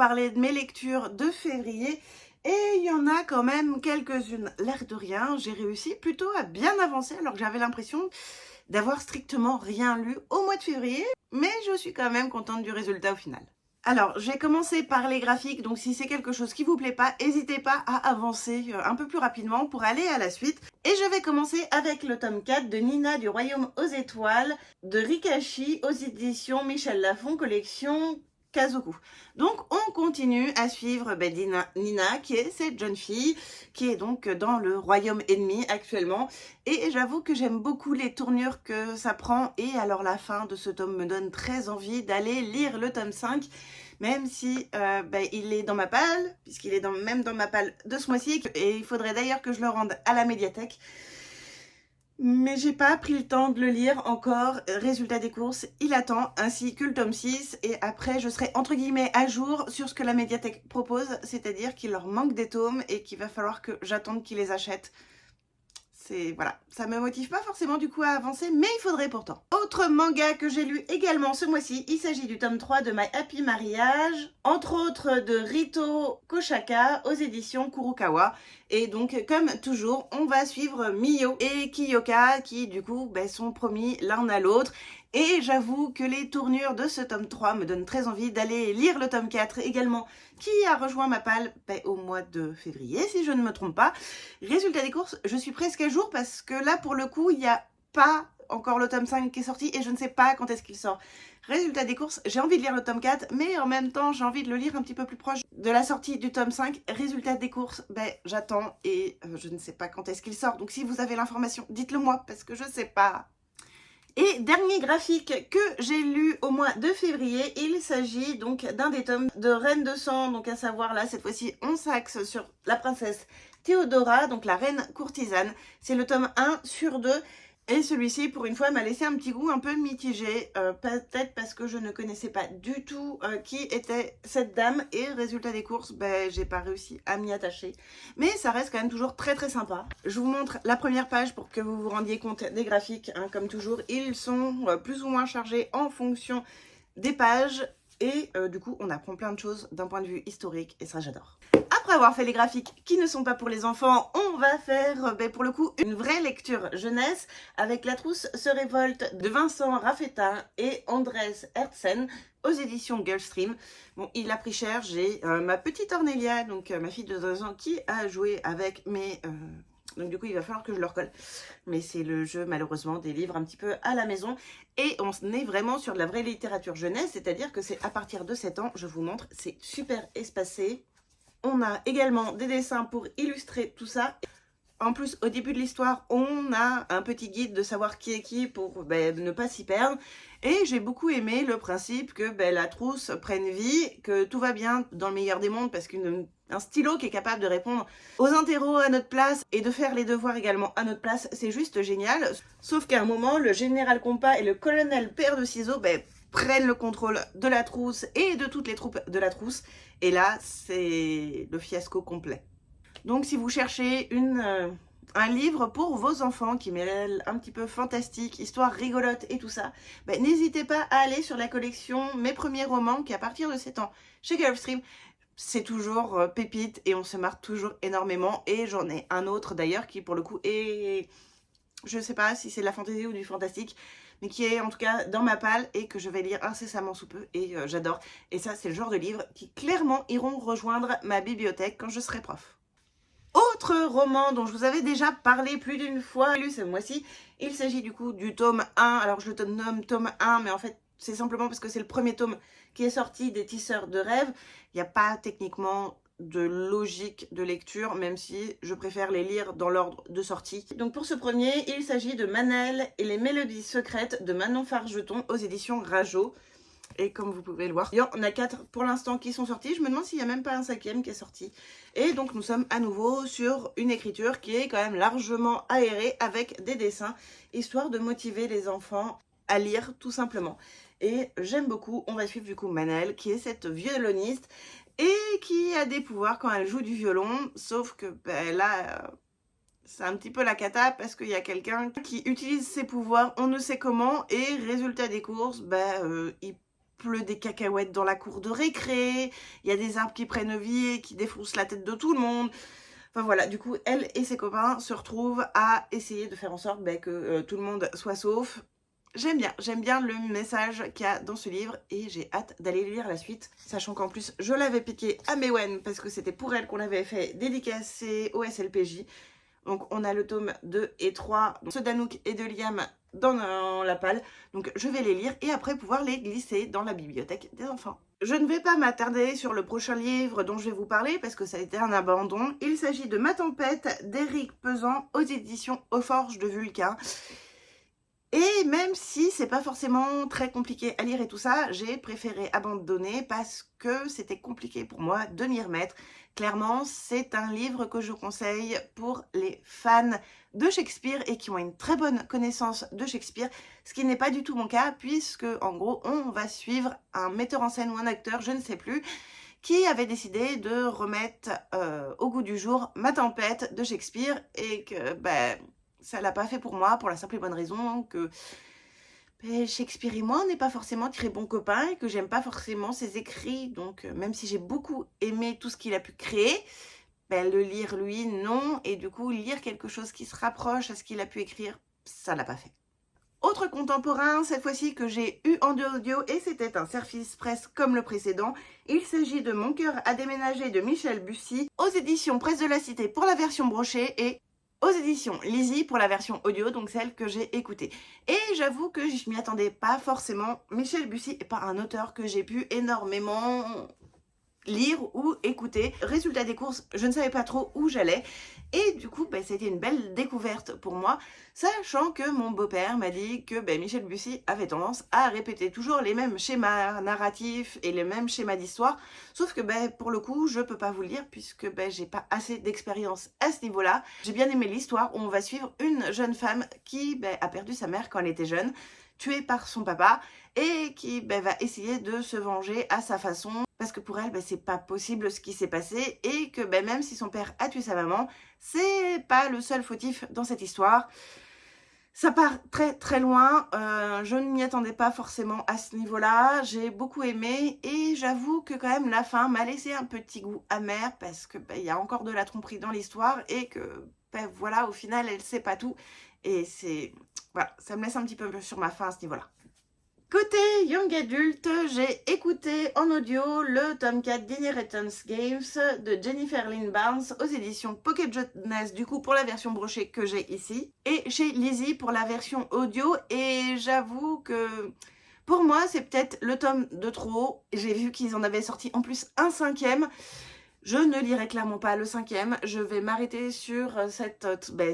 parler de mes lectures de février. Et il y en a quand même quelques-unes. L'air de rien, j'ai réussi plutôt à bien avancer alors que j'avais l'impression d'avoir strictement rien lu au mois de février. Mais je suis quand même contente du résultat au final. Alors, je vais commencer par les graphiques, donc si c'est quelque chose qui vous plaît pas, n'hésitez pas à avancer un peu plus rapidement pour aller à la suite. Et je vais commencer avec le tome 4 de Nina du Royaume aux Étoiles, de Rikashi aux éditions Michel Lafon, collection Kazoku. Donc on continue à suivre Nina, qui est cette jeune fille qui est donc dans le royaume ennemi actuellement. Et j'avoue que j'aime beaucoup les tournures que ça prend. Et alors la fin de ce tome me donne très envie d'aller lire le tome 5. Même si il est dans ma palle, puisqu'il est même dans ma palle de ce mois-ci. Et il faudrait d'ailleurs que je le rende à la médiathèque. Mais j'ai pas pris le temps de le lire encore. Résultat des courses, il attend, ainsi que le tome 6. Et après, je serai entre guillemets à jour sur ce que la médiathèque propose. C'est-à-dire qu'il leur manque des tomes et qu'il va falloir que j'attende qu'ils les achètent. Voilà, ça me motive pas forcément du coup à avancer, mais il faudrait pourtant. Autre manga que j'ai lu également ce mois-ci, il s'agit du tome 3 de My Happy Marriage, entre autres de Rito Koshaka aux éditions Kurokawa. Et donc, comme toujours, on va suivre Miyo et Kiyoka qui du coup sont promis l'un à l'autre. Et j'avoue que les tournures de ce tome 3 me donnent très envie d'aller lire le tome 4 également, qui a rejoint ma palle au mois de février, si je ne me trompe pas. Résultat des courses, je suis presque à jour parce que là, pour le coup, il n'y a pas encore le tome 5 qui est sorti et je ne sais pas quand est-ce qu'il sort. Résultat des courses, j'ai envie de lire le tome 4, mais en même temps, j'ai envie de le lire un petit peu plus proche de la sortie du tome 5. Résultat des courses, j'attends et je ne sais pas quand est-ce qu'il sort. Donc si vous avez l'information, dites-le moi parce que je ne sais pas. Et dernier graphique que j'ai lu au mois de février, il s'agit donc d'un des tomes de Reine de Sang, donc à savoir là, cette fois-ci, on s'axe sur la princesse Théodora, donc la reine courtisane. C'est le tome 1 sur 2. Et celui-ci, pour une fois, m'a laissé un petit goût un peu mitigé, peut-être parce que je ne connaissais pas du tout qui était cette dame. Et résultat des courses, j'ai pas réussi à m'y attacher. Mais ça reste quand même toujours très très sympa. Je vous montre la première page pour que vous vous rendiez compte des graphiques. Hein, comme toujours, ils sont plus ou moins chargés en fonction des pages. Et du coup, on apprend plein de choses d'un point de vue historique. Et ça, j'adore. Après avoir fait les graphiques qui ne sont pas pour les enfants, on va faire pour le coup une vraie lecture jeunesse avec La trousse se révolte de Vincent Raffetin et Andrés Hertzen aux éditions Girlstream. Bon, il a pris cher, j'ai ma petite Ornelia, donc ma fille de 2 ans, qui a joué avec mes... Donc du coup, il va falloir que je le recolle. Mais c'est le jeu, malheureusement, des livres un petit peu à la maison. Et on est vraiment sur de la vraie littérature jeunesse, c'est-à-dire que c'est à partir de 7 ans, je vous montre, c'est super espacé. On a également des dessins pour illustrer tout ça. En plus, au début de l'histoire, on a un petit guide de savoir qui est qui pour ne pas s'y perdre. Et j'ai beaucoup aimé le principe que la trousse prenne vie, que tout va bien dans le meilleur des mondes, parce qu'un stylo qui est capable de répondre aux interros à notre place et de faire les devoirs également à notre place, c'est juste génial. Sauf qu'à un moment, le général Compas et le colonel Paire de Ciseaux prennent le contrôle de la trousse et de toutes les troupes de la trousse. Et là, c'est le fiasco complet. Donc, si vous cherchez un livre pour vos enfants qui mêle un petit peu fantastique, histoire rigolote et tout ça, n'hésitez pas à aller sur la collection Mes premiers romans qui est à partir de 7 ans chez Girlstream. C'est toujours pépite et on se marre toujours énormément. Et j'en ai un autre d'ailleurs qui pour le coup est... Je ne sais pas si c'est de la fantaisie ou du fantastique, mais qui est en tout cas dans ma palle et que je vais lire incessamment sous peu et j'adore. Et ça, c'est le genre de livres qui clairement iront rejoindre ma bibliothèque quand je serai prof. Autre roman dont je vous avais déjà parlé plus d'une fois, lu ce mois-ci, il s'agit du coup du tome 1. Alors je le nomme tome 1, mais en fait c'est simplement parce que c'est le premier tome qui est sorti des Tisseurs de rêves. Il n'y a pas techniquement de logique de lecture, même si je préfère les lire dans l'ordre de sortie. Donc pour ce premier, il s'agit de Manel et les mélodies secrètes de Manon Fargeton aux éditions Rajo. Et comme vous pouvez le voir, il y en a 4 pour l'instant qui sont sortis. Je me demande s'il n'y a même pas un 5e qui est sorti. Et donc nous sommes à nouveau sur une écriture qui est quand même largement aérée avec des dessins, histoire de motiver les enfants à lire tout simplement. Et j'aime beaucoup, on va suivre du coup Manel, qui est cette violoniste et qui a des pouvoirs quand elle joue du violon, sauf que là... c'est un petit peu la cata parce qu'il y a quelqu'un qui utilise ses pouvoirs, on ne sait comment, et résultat des courses, il pleut des cacahuètes dans la cour de récré, il y a des arbres qui prennent vie et qui défoncent la tête de tout le monde. Enfin voilà, du coup, elle et ses copains se retrouvent à essayer de faire en sorte que tout le monde soit sauf. J'aime bien le message qu'il y a dans ce livre et j'ai hâte d'aller lire la suite, sachant qu'en plus je l'avais piqué à Mewen parce que c'était pour elle qu'on l'avait fait dédicacer au SLPJ. Donc on a le tome 2 et 3, ceux d'Anouk et de Liam dans la palle. Donc je vais les lire et après pouvoir les glisser dans la bibliothèque des enfants. Je ne vais pas m'attarder sur le prochain livre dont je vais vous parler parce que ça a été un abandon. Il s'agit de Ma Tempête d'Éric Pesant aux éditions Aux Forges de Vulcain. Et même si c'est pas forcément très compliqué à lire et tout ça, j'ai préféré abandonner parce que c'était compliqué pour moi de m'y remettre. Clairement, c'est un livre que je conseille pour les fans de Shakespeare et qui ont une très bonne connaissance de Shakespeare, ce qui n'est pas du tout mon cas puisque en gros, on va suivre un metteur en scène ou un acteur, je ne sais plus, qui avait décidé de remettre au goût du jour Ma Tempête de Shakespeare et que ça l'a pas fait pour moi, pour la simple et bonne raison que Shakespeare et moi, on n'est pas forcément très bons copains et que j'aime pas forcément ses écrits. Donc, même si j'ai beaucoup aimé tout ce qu'il a pu créer, le lire, lui, non. Et du coup, lire quelque chose qui se rapproche à ce qu'il a pu écrire, ça l'a pas fait. Autre contemporain, cette fois-ci que j'ai eu en audio et c'était un service presse comme le précédent. Il s'agit de Mon cœur a déménagé de Michel Bussy aux éditions Presse de la Cité pour la version brochée et aux éditions Lizzie pour la version audio, donc celle que j'ai écoutée. Et j'avoue que je m'y attendais pas forcément. Michel Bussy n'est pas un auteur que j'ai pu énormément lire ou écouter. Résultat des courses, je ne savais pas trop où j'allais. Et du coup, c'était une belle découverte pour moi, sachant que mon beau-père m'a dit que Michel Bussy avait tendance à répéter toujours les mêmes schémas narratifs et les mêmes schémas d'histoire. Sauf que pour le coup, je peux pas vous le lire puisque j'ai pas assez d'expérience à ce niveau-là. J'ai bien aimé l'histoire où on va suivre une jeune femme qui a perdu sa mère quand elle était jeune, tuée par son papa, et qui va essayer de se venger à sa façon. Parce que pour elle, c'est pas possible ce qui s'est passé et que même si son père a tué sa maman, c'est pas le seul fautif dans cette histoire. Ça part très très loin, je ne m'y attendais pas forcément à ce niveau-là, j'ai beaucoup aimé et j'avoue que quand même la fin m'a laissé un petit goût amer parce que il y a encore de la tromperie dans l'histoire et que voilà, au final elle sait pas tout et voilà, ça me laisse un petit peu sur ma faim à ce niveau-là. Côté Young Adult, j'ai écouté en audio le tome 4 d'Inheritance Games de Jennifer Lynn Barnes aux éditions Pocket Jonas, du coup pour la version brochée que j'ai ici, et chez Lizzie pour la version audio, et j'avoue que pour moi c'est peut-être le tome de trop. J'ai vu qu'ils en avaient sorti en plus un 5e. Je ne lirai clairement pas le 5e, je vais m'arrêter sur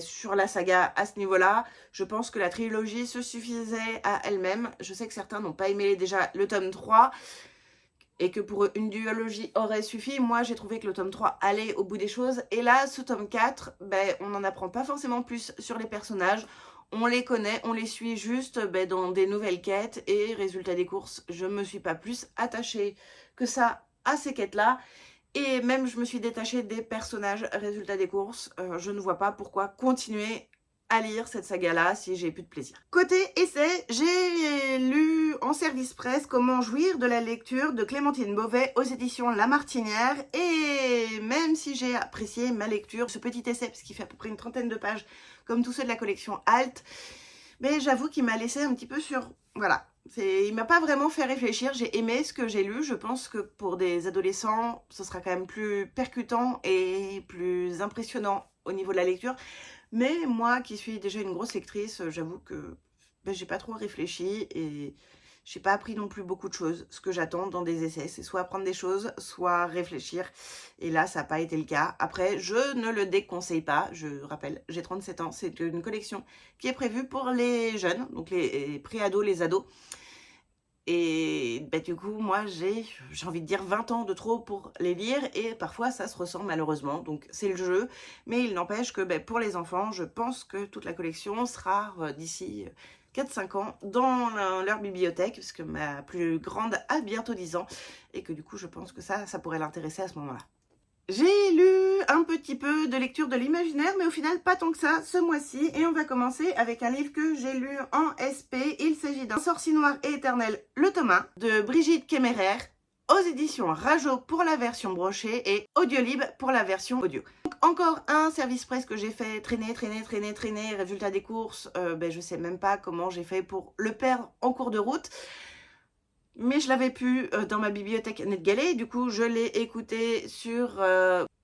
sur la saga à ce niveau-là. Je pense que la trilogie se suffisait à elle-même. Je sais que certains n'ont pas aimé déjà le tome 3 et que pour eux, une duologie aurait suffi. Moi, j'ai trouvé que le tome 3 allait au bout des choses. Et là, ce tome 4, on n'en apprend pas forcément plus sur les personnages. On les connaît, on les suit juste dans des nouvelles quêtes. Et résultat des courses, je ne me suis pas plus attachée que ça à ces quêtes-là. Et même, je me suis détachée des personnages, résultat des courses. Je ne vois pas pourquoi continuer à lire cette saga-là si j'ai plus de plaisir. Côté essai, j'ai lu en service presse Comment jouir de la lecture de Clémentine Beauvais aux éditions La Martinière. Et même si j'ai apprécié ma lecture, ce petit essai, parce qu'il fait à peu près une 30aine de pages, comme tous ceux de la collection Alt, mais j'avoue qu'il m'a laissé un petit peu sur... Voilà. Il m'a pas vraiment fait réfléchir, j'ai aimé ce que j'ai lu, je pense que pour des adolescents, ce sera quand même plus percutant et plus impressionnant au niveau de la lecture. Mais moi qui suis déjà une grosse lectrice, j'avoue que j'ai pas trop réfléchi et j'ai pas appris non plus beaucoup de choses. Ce que j'attends dans des essais, c'est soit apprendre des choses, soit réfléchir. Et là, ça n'a pas été le cas. Après, je ne le déconseille pas. Je rappelle, j'ai 37 ans. C'est une collection qui est prévue pour les jeunes, donc les pré-ados, les ados. Et du coup, moi, j'ai envie de dire 20 ans de trop pour les lire et parfois, ça se ressent malheureusement. Donc, c'est le jeu. Mais il n'empêche que pour les enfants, je pense que toute la collection sera d'ici 4-5 ans dans leur bibliothèque, parce que ma plus grande a bientôt 10 ans. Et que du coup, je pense que ça pourrait l'intéresser à ce moment-là. J'ai lu un petit peu de lecture de l'imaginaire, mais au final pas tant que ça ce mois-ci. Et on va commencer avec un livre que j'ai lu en SP. Il s'agit d'un Sorcier noir et éternel, le tome 1, de Brigitte Kéméraire, aux éditions Rajo pour la version brochée et Audiolib pour la version audio. Donc, encore un service presse que j'ai fait traîner. Résultat des courses, je sais même pas comment j'ai fait pour le perdre en cours de route. Mais je l'avais pu dans ma bibliothèque NetGalley, du coup je l'ai écouté sur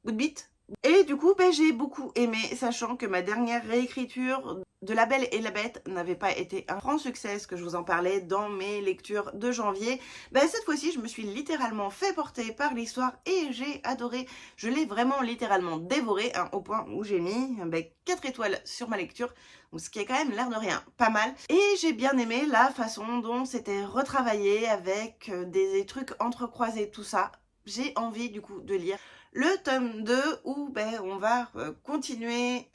Goodbeat. Et du coup j'ai beaucoup aimé, sachant que ma dernière réécriture de La Belle et la Bête n'avait pas été un grand succès, ce que je vous en parlais dans mes lectures de janvier. Cette fois-ci je me suis littéralement fait porter par l'histoire et j'ai adoré. Je l'ai vraiment littéralement dévoré, au point où j'ai mis 4 étoiles sur ma lecture, ce qui est quand même l'air de rien pas mal. Et j'ai bien aimé la façon dont c'était retravaillé avec des trucs entrecroisés, tout ça. J'ai envie du coup de lire le tome 2 où on va continuer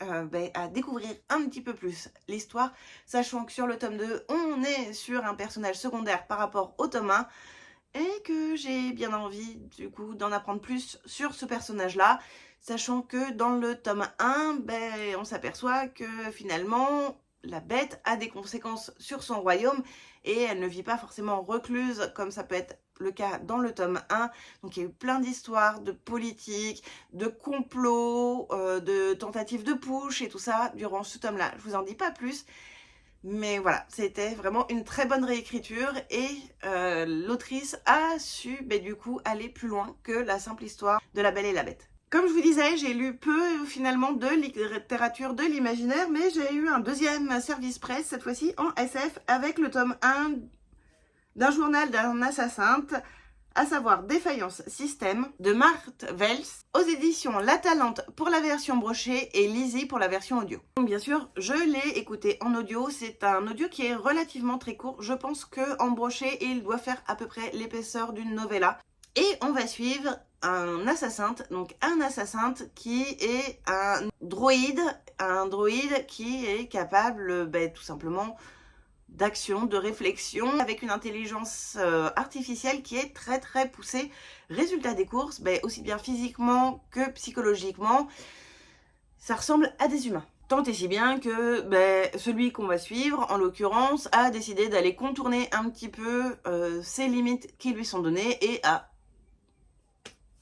à découvrir un petit peu plus l'histoire, sachant que sur le tome 2, on est sur un personnage secondaire par rapport au tome 1 et que j'ai bien envie du coup d'en apprendre plus sur ce personnage-là, sachant que dans le tome 1, on s'aperçoit que finalement la bête a des conséquences sur son royaume et elle ne vit pas forcément recluse comme ça peut être le cas dans le tome 1. Donc il y a eu plein d'histoires, de politique, de complots, de tentatives de putsch et tout ça durant ce tome-là. Je vous en dis pas plus. Mais voilà, c'était vraiment une très bonne réécriture et l'autrice a su du coup aller plus loin que la simple histoire de La Belle et la Bête. Comme je vous disais, j'ai lu peu finalement de littérature de l'imaginaire, mais j'ai eu un deuxième service presse, cette fois-ci en SF, avec le tome 1 d'un journal d'un assassin, à savoir Défaillance Système, de Marthe Vels, aux éditions La Talente pour la version brochée et Lizzie pour la version audio. Donc bien sûr, je l'ai écouté en audio, c'est un audio qui est relativement très court, je pense qu'en broché, il doit faire à peu près l'épaisseur d'une novella. Et on va suivre un assassin qui est un droïde qui est capable tout simplement d'action, de réflexion, avec une intelligence artificielle qui est très très poussée. Résultat des courses, aussi bien physiquement que psychologiquement, ça ressemble à des humains. Tant et si bien que celui qu'on va suivre, en l'occurrence, a décidé d'aller contourner un petit peu ses limites qui lui sont données et a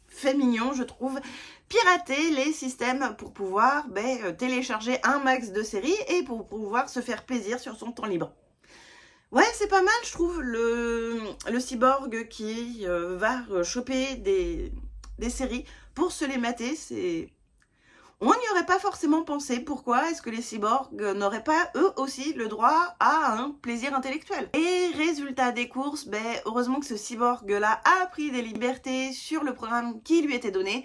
fait mignon, je trouve, pirater les systèmes pour pouvoir télécharger un max de séries et pour pouvoir se faire plaisir sur son temps libre. Ouais, c'est pas mal, je trouve, le cyborg qui va choper des séries pour se les mater, c'est... On n'y aurait pas forcément pensé. Pourquoi est-ce que les cyborgs n'auraient pas, eux aussi, le droit à un plaisir intellectuel? Et résultat des courses, heureusement que ce cyborg-là a pris des libertés sur le programme qui lui était donné,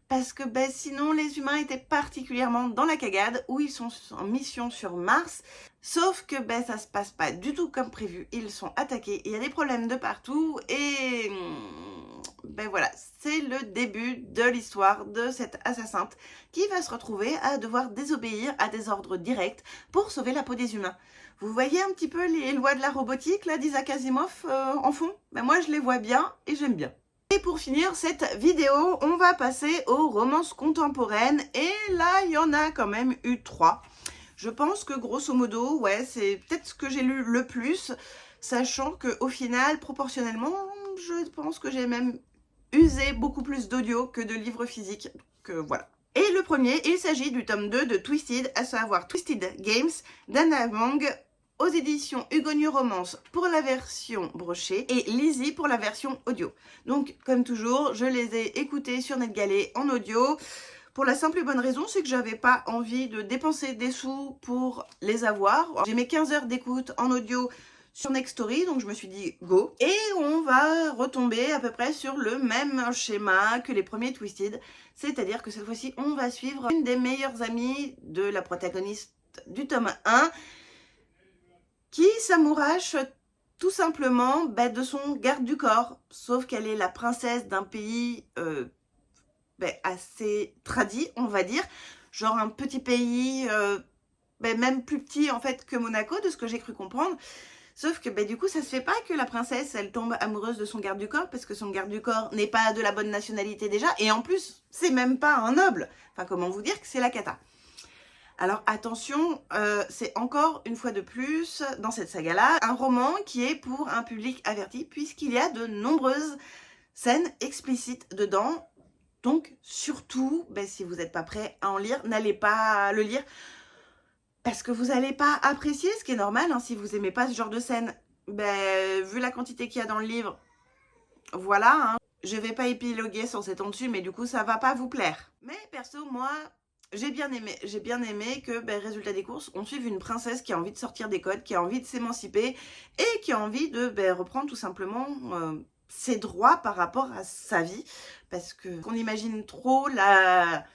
parce que sinon les humains étaient particulièrement dans la cagade, où ils sont en mission sur Mars, sauf que ça se passe pas du tout comme prévu, ils sont attaqués, il y a des problèmes de partout, et voilà, c'est le début de l'histoire de cet assassin qui va se retrouver à devoir désobéir à des ordres directs pour sauver la peau des humains. Vous voyez un petit peu les lois de la robotique là d'Isaac Asimov en fond? Moi je les vois bien et j'aime bien. Et pour finir cette vidéo, on va passer aux romances contemporaines. Et là, il y en a quand même eu 3. Je pense que grosso modo, ouais, c'est peut-être ce que j'ai lu le plus. Sachant qu'au final, proportionnellement, je pense que j'ai même usé beaucoup plus d'audio que de livres physiques. Donc voilà. Et le premier, il s'agit du tome 2 de Twisted, à savoir Twisted Games d'Anna Wang, aux éditions Hugo New Romance pour la version brochée et Lizzie pour la version audio. Donc, comme toujours, je les ai écoutés sur NetGalley en audio. Pour la simple et bonne raison, c'est que j'avais pas envie de dépenser des sous pour les avoir. J'ai mes 15 heures d'écoute en audio sur Nextory, donc je me suis dit go. Et on va retomber à peu près sur le même schéma que les premiers Twisted. C'est-à-dire que cette fois-ci, on va suivre une des meilleures amies de la protagoniste du tome 1, qui s'amourache tout simplement de son garde du corps, sauf qu'elle est la princesse d'un pays assez tradit, on va dire, genre un petit pays même plus petit en fait que Monaco, de ce que j'ai cru comprendre, Sauf que du coup, ça se fait pas que la princesse, elle tombe amoureuse de son garde du corps, parce que son garde du corps n'est pas de la bonne nationalité déjà, et en plus, c'est même pas un noble. Enfin, comment vous dire que c'est la cata. Alors attention, c'est encore une fois de plus, dans cette saga-là, un roman qui est pour un public averti, puisqu'il y a de nombreuses scènes explicites dedans. Donc surtout, si vous n'êtes pas prêt à en lire, n'allez pas le lire, parce que vous n'allez pas apprécier, ce qui est normal, hein, si vous n'aimez pas ce genre de scène. Vu la quantité qu'il y a dans le livre, voilà, hein. Je vais pas épiloguer sur ces temps dessus, mais du coup, ça va pas vous plaire. Mais perso, moi, j'ai bien aimé que, résultat des courses, on suive une princesse qui a envie de sortir des codes, qui a envie de s'émanciper et qui a envie de reprendre tout simplement ses droits par rapport à sa vie. Parce que qu'on imagine trop la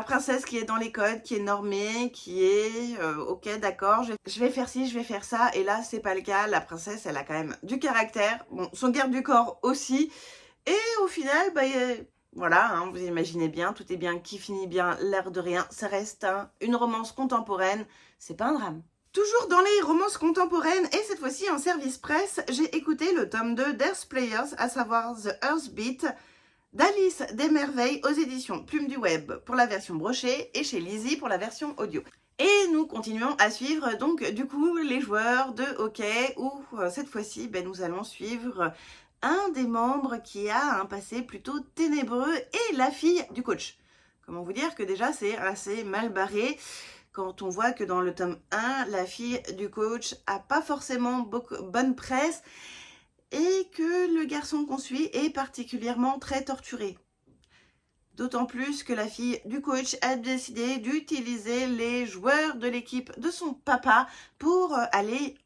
princesse qui est dans les codes, qui est normée, qui est ok, d'accord, je vais faire ci, je vais faire ça. Et là, c'est pas le cas. La princesse, elle a quand même du caractère. Bon, son garde du corps aussi. Et au final, voilà, hein, vous imaginez bien, tout est bien qui finit bien, l'air de rien. Ça reste une romance contemporaine, c'est pas un drame. Toujours dans les romances contemporaines, et cette fois-ci en service presse, j'ai écouté le tome 2 d'Earth Players, à savoir The Earthbeat, d'Alice Desmerveilles aux éditions Plume du Web pour la version brochée et chez Lizzie pour la version audio. Et nous continuons à suivre donc du coup les joueurs de hockey où cette fois-ci nous allons suivre un des membres qui a un passé plutôt ténébreux et la fille du coach. Comment vous dire que déjà c'est assez mal barré quand on voit que dans le tome 1, la fille du coach a pas forcément bonne presse et que le garçon qu'on suit est particulièrement très torturé. D'autant plus que la fille du coach a décidé d'utiliser les joueurs de l'équipe de son papa pour aller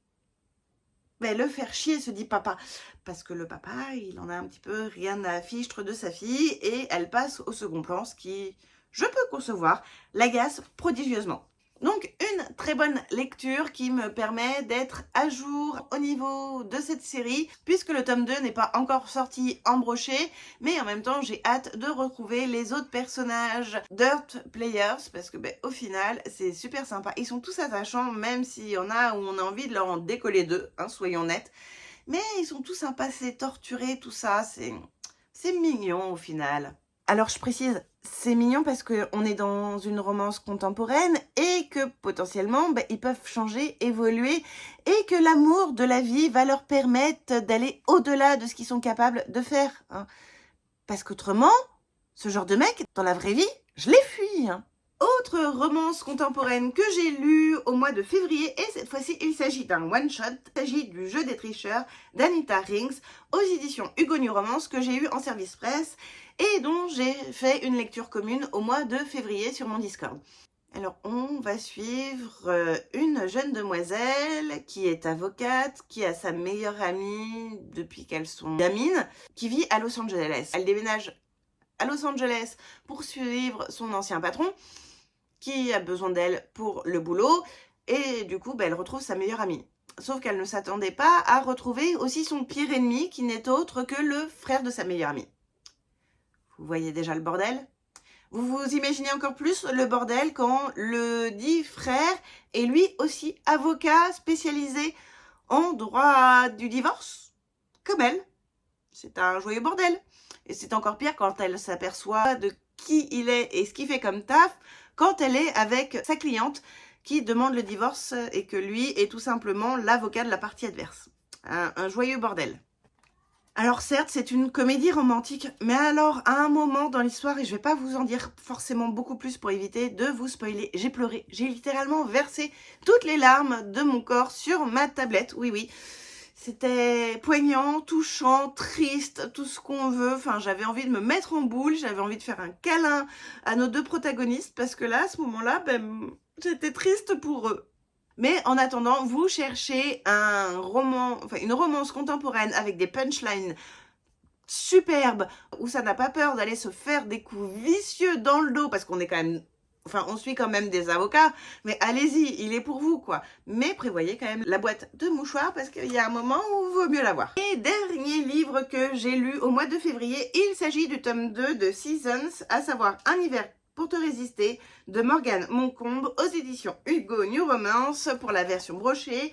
le faire chier, se dit papa. Parce que le papa, il en a un petit peu rien à fichtre de sa fille et elle passe au second plan, ce qui, je peux concevoir, l'agace prodigieusement. Donc une très bonne lecture qui me permet d'être à jour au niveau de cette série, puisque le tome 2 n'est pas encore sorti en brochet, mais en même temps j'ai hâte de retrouver les autres personnages d'Earth Players, parce que au final c'est super sympa. Ils sont tous attachants, même s'il y en a où on a envie de leur en décoller deux, hein, soyons honnêtes. Mais ils sont tous sympas, c'est torturé, tout ça, c'est mignon au final. Alors je précise, c'est mignon parce qu'on est dans une romance contemporaine et que potentiellement ils peuvent changer, évoluer et que l'amour de la vie va leur permettre d'aller au-delà de ce qu'ils sont capables de faire. Hein. Parce qu'autrement, ce genre de mec, dans la vraie vie, je les fuis. Hein. Autre romance contemporaine que j'ai lue au mois de février, et cette fois-ci il s'agit d'un one-shot, il s'agit du Jeu des tricheurs d'Anita Rings aux éditions Hugo New Romance que j'ai eu en service presse et dont j'ai fait une lecture commune au mois de février sur mon Discord. Alors on va suivre une jeune demoiselle qui est avocate, qui a sa meilleure amie depuis qu'elles sont gamines, qui vit à Los Angeles. Elle déménage à Los Angeles pour suivre son ancien patron qui a besoin d'elle pour le boulot et du coup elle retrouve sa meilleure amie. Sauf qu'elle ne s'attendait pas à retrouver aussi son pire ennemi qui n'est autre que le frère de sa meilleure amie. Vous voyez déjà le bordel? Vous vous imaginez encore plus le bordel quand le dit frère est lui aussi avocat spécialisé en droit du divorce comme elle. C'est un joyeux bordel. Et c'est encore pire quand elle s'aperçoit de qui il est et ce qu'il fait comme taf quand elle est avec sa cliente qui demande le divorce et que lui est tout simplement l'avocat de la partie adverse. Un joyeux bordel. Alors certes, c'est une comédie romantique, mais alors à un moment dans l'histoire, et je vais pas vous en dire forcément beaucoup plus pour éviter de vous spoiler, j'ai pleuré. J'ai littéralement versé toutes les larmes de mon corps sur ma tablette, oui. C'était poignant, touchant, triste, tout ce qu'on veut. Enfin, j'avais envie de me mettre en boule, j'avais envie de faire un câlin à nos deux protagonistes parce que là, à ce moment-là, j'étais triste pour eux. Mais en attendant, vous cherchez un roman, une romance contemporaine avec des punchlines superbes où ça n'a pas peur d'aller se faire des coups vicieux dans le dos parce qu'on est quand même... on suit quand même des avocats, mais allez-y, il est pour vous, quoi. Mais prévoyez quand même la boîte de mouchoirs parce qu'il y a un moment où il vaut mieux l'avoir. Et dernier livre que j'ai lu au mois de février, il s'agit du tome 2 de Seasons, à savoir Un hiver pour te résister, de Morgane Moncombe aux éditions Hugo New Romance pour la version brochée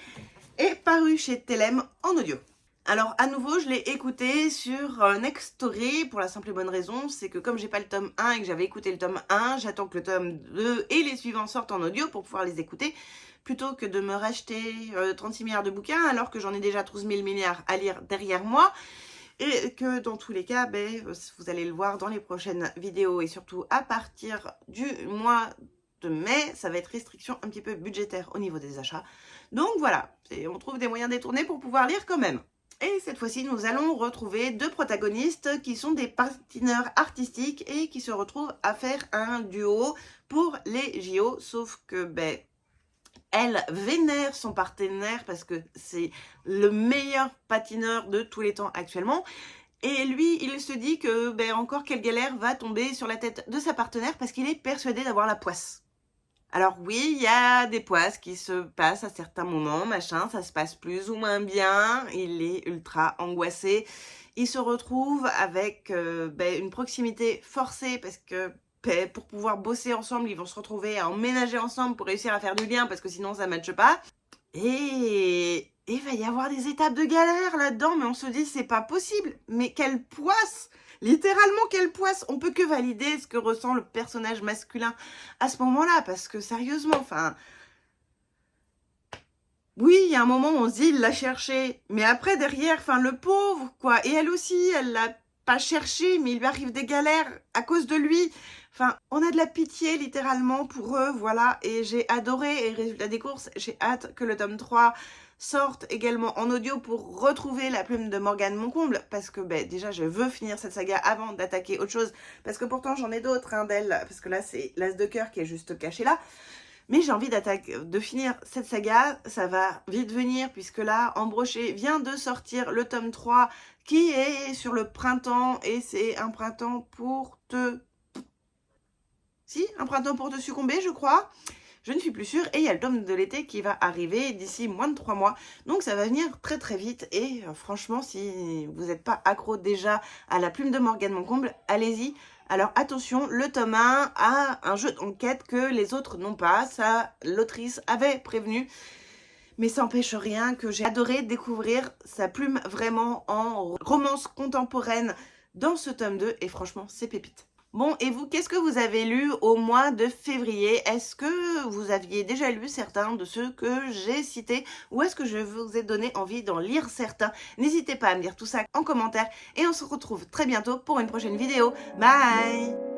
est paru chez Telem en audio. Alors à nouveau, je l'ai écouté sur Next Story pour la simple et bonne raison, c'est que comme j'ai pas le tome 1 et que j'avais écouté le tome 1, j'attends que le tome 2 et les suivants sortent en audio pour pouvoir les écouter, plutôt que de me racheter 36 milliards de bouquins alors que j'en ai déjà 12 000 milliards à lire derrière moi. Et que dans tous les cas, vous allez le voir dans les prochaines vidéos et surtout à partir du mois de mai, ça va être restriction un petit peu budgétaire au niveau des achats. Donc voilà, on trouve des moyens détournés pour pouvoir lire quand même. Et cette fois-ci, nous allons retrouver deux protagonistes qui sont des patineurs artistiques et qui se retrouvent à faire un duo pour les JO, sauf que elle vénère son partenaire parce que c'est le meilleur patineur de tous les temps actuellement. Et lui, il se dit que encore quelle galère va tomber sur la tête de sa partenaire parce qu'il est persuadé d'avoir la poisse. Alors oui, il y a des poisses qui se passent à certains moments, machin, ça se passe plus ou moins bien, il est ultra angoissé. Il se retrouve avec une proximité forcée parce que pour pouvoir bosser ensemble, ils vont se retrouver à emménager ensemble pour réussir à faire du lien parce que sinon ça ne matche pas. Et il va y avoir des étapes de galère là-dedans, mais on se dit c'est pas possible. Mais quelle poisse! Littéralement, quelle poisse! On peut que valider ce que ressent le personnage masculin à ce moment-là, parce que sérieusement, enfin... Oui, il y a un moment où on se dit, il l'a cherché, mais après, derrière, enfin, le pauvre, quoi. Et elle aussi, elle l'a pas cherché, mais il lui arrive des galères à cause de lui. Enfin, on a de la pitié, littéralement, pour eux, voilà. Et j'ai adoré, et résultat des courses, j'ai hâte que le tome 3 sorte également en audio pour retrouver la plume de Morgane Moncomble, parce que déjà je veux finir cette saga avant d'attaquer autre chose, parce que pourtant j'en ai d'autres d'elle, parce que là c'est l'As de cœur qui est juste caché là, mais j'ai envie de finir cette saga, ça va vite venir, puisque là Embroché vient de sortir le tome 3 qui est sur le printemps, et c'est un printemps pour te... Si, un printemps pour te succomber, je crois. Je ne suis plus sûre. Et il y a le tome de l'été qui va arriver d'ici moins de 3 mois. Donc ça va venir très très vite. Et franchement, si vous n'êtes pas accro déjà à la plume de Morgane Moncomble, allez-y. Alors attention, le tome 1 a un jeu d'enquête que les autres n'ont pas. Ça, l'autrice avait prévenu. Mais ça n'empêche rien que j'ai adoré découvrir sa plume vraiment en romance contemporaine dans ce tome 2. Et franchement, c'est pépite. Bon, et vous, qu'est-ce que vous avez lu au mois de février? Est-ce que vous aviez déjà lu certains de ceux que j'ai cités? Ou est-ce que je vous ai donné envie d'en lire certains? N'hésitez pas à me dire tout ça en commentaire. Et on se retrouve très bientôt pour une prochaine vidéo. Bye!